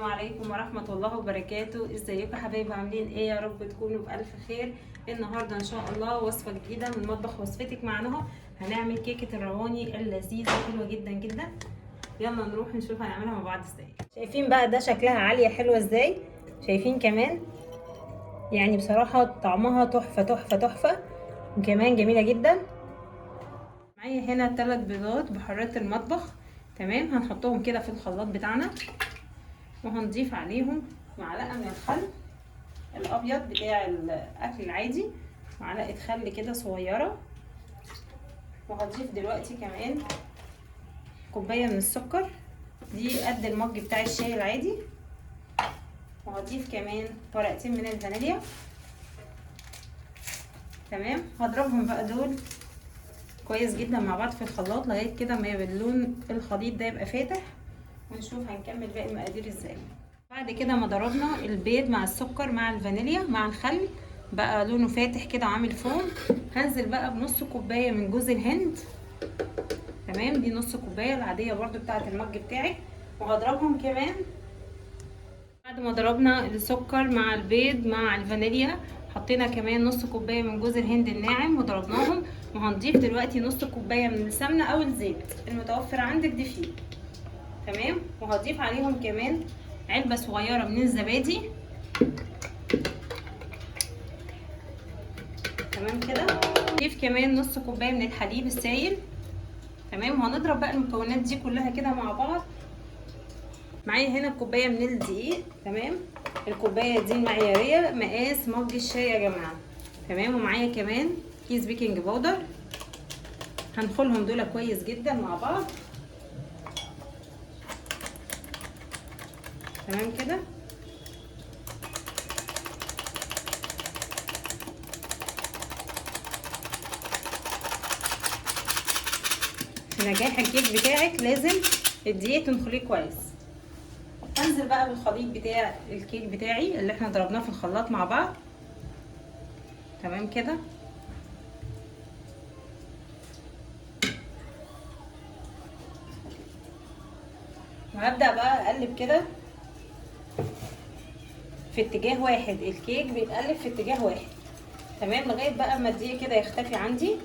السلام عليكم ورحمة الله وبركاته. ازيكم يا حبايبي؟ عاملين ايه؟ يا رب تكونوا بألف خير. النهاردة ان شاء الله وصفة جديدة من مطبخ وصفتك معانا. هنعمل كيكة الرواني اللذيذة حلوة جدا جدا. يلا نروح نشوف هنعملها مع بعض ازاي. شايفين بقى ده شكلها عالية حلوة ازاي؟ شايفين كمان؟ يعني بصراحة طعمها تحفة تحفة تحفة، وكمان جميلة جدا. معايا هنا 3 بيضات بحرارة المطبخ. تمام، هنحطهم كده في الخلاط بتاعنا، وهنضيف عليهم معلقه من الخل الابيض بتاع الاكل العادي، معلقه خل كده صغيره. وهضيف دلوقتي كمان كوبايه من السكر، دي قد المج بتاع الشاي العادي. وهضيف كمان ورقتين من الفانيليا. تمام، هضربهم بقى دول كويس جدا مع بعض في الخلاط لغايه كده ما يبقى اللون الخليط ده يبقى فاتح، ونشوف هنكمل باقي المقادير ازاي. بعد كده ما ضربنا البيض مع السكر مع الفانيليا مع الخل بقى لونه فاتح كده وعامل فوم، هنزل بقى بنص كوبايه من جوز الهند. تمام، دي نص كوبايه العاديه برضو بتاعه المج بتاعي، وهضربهم كمان. بعد ما ضربنا السكر مع البيض مع الفانيليا، حطينا كمان نص كوبايه من جوز الهند الناعم وضربناهم. وهنضيف دلوقتي نص كوبايه من السمنه او الزيت المتوفر عندك دي فيه. تمام، وهضيف عليهم كمان علبه صغيره من الزبادي. تمام كده، نضيف كمان نص كوبايه من الحليب السائل. تمام، وهنضرب بقى المكونات دي كلها كده مع بعض. معايا هنا كوبايه من الدقيق. تمام، الكوبايه دي المعياريه مقاس مج الشاي يا جماعه. تمام، ومعايا كمان كيس بيكنج باودر، هنخلهم دول كويس جدا مع بعض. تمام كده، في نجاح الكيك بتاعك لازم الدقيق تنخليه كويس. هنزل بقى بالخليط بتاع الكيك بتاعي اللي احنا ضربناه في الخلاط مع بعض. تمام كده، وهبدأ بقى اقلب كده في اتجاه واحد. الكيك بيتقلب في اتجاه واحد. تمام، لغايه بقى ما الدقيق كده يختفي عندي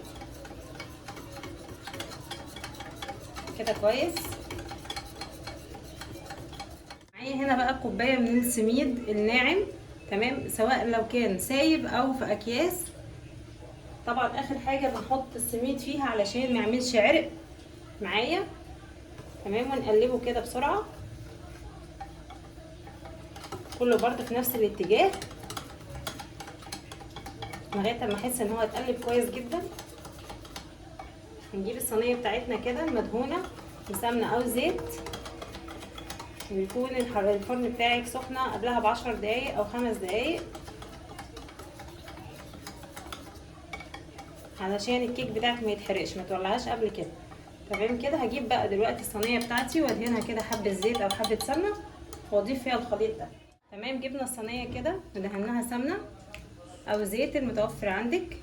كده كويس. معايا هنا بقى كوبايه من السميد الناعم. تمام، سواء لو كان سايب او في اكياس. طبعا اخر حاجه بنحط السميد فيها علشان ما يعملش عرق معايا. تمام، ونقلبه كده بسرعه كله برده في نفس الاتجاه لغايه ما احس ان هو اتقلب كويس جدا. هنجيب الصينيه بتاعتنا كده المدهونه بسمنه او زيت، ويكون الفرن بتاعك سخنه قبلها ب10 دقايق او 5 دقايق علشان الكيك بتاعك ما يتحرقش، ما تولعهاش قبل كده. تمام كده، هجيب بقى دلوقتي الصينيه بتاعتي وادهنها كده حبه زيت او حبه سمنه واضيف فيها الخليط ده. تمام، جبنا الصينيه كده ودهناها سمنه او زيت المتوفر عندك،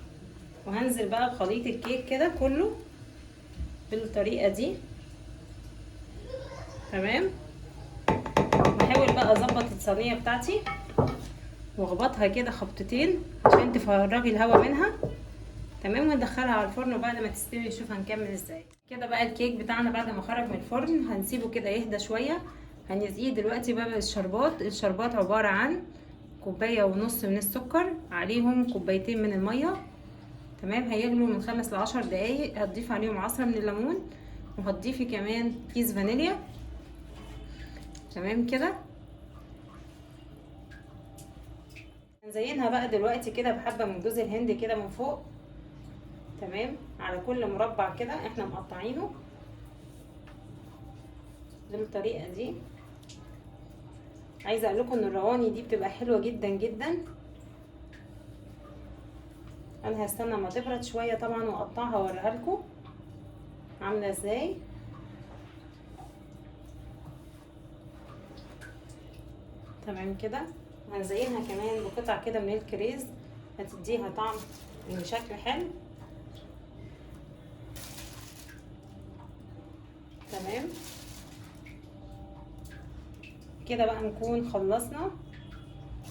وهنزل بقى بخليط الكيك كده كله بالطريقه دي. تمام، واحاول بقى اظبط الصينيه بتاعتي واخبطها كده خبطتين عشان تفرغي الهواء منها. تمام، وندخلها على الفرن وبعد ما تستوي نشوف هنكمل ازاي. كده بقى الكيك بتاعنا بعد ما خرج من الفرن هنسيبه كده يهدى شويه. هنسقيه دلوقتي بقى بالشربات. الشربات عباره عن كوبايه ونص من السكر عليهم كوبايتين من الميه. تمام، هيغلوا من 5 ل10 دقايق. هتضيف عليهم عصره من الليمون، وهتضيفي كمان كيس فانيليا. تمام كده، هنزينها بقى دلوقتي كده بحبه من جوز الهند كده من فوق. تمام، على كل مربع كده احنا مقطعينه بالطريقه دي. عايزه اقول لكم ان الرواني دي بتبقى حلوه جدا جدا. انا هستنى ما تبرد شويه طبعا واقطعها واوريها لكم عامله ازاي. تمام كده، هنزينها كمان بقطع كده من الكريز هتديها طعم وشكل حلو. تمام، كده بقى نكون خلصنا.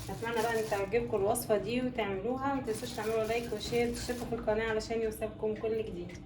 اتمنى بقى ان تعجبكم الوصفه دي وتعملوها، متنسوش تعملوا لايك وشير وتشتركوا في القناه علشان يوصلكم كل جديد.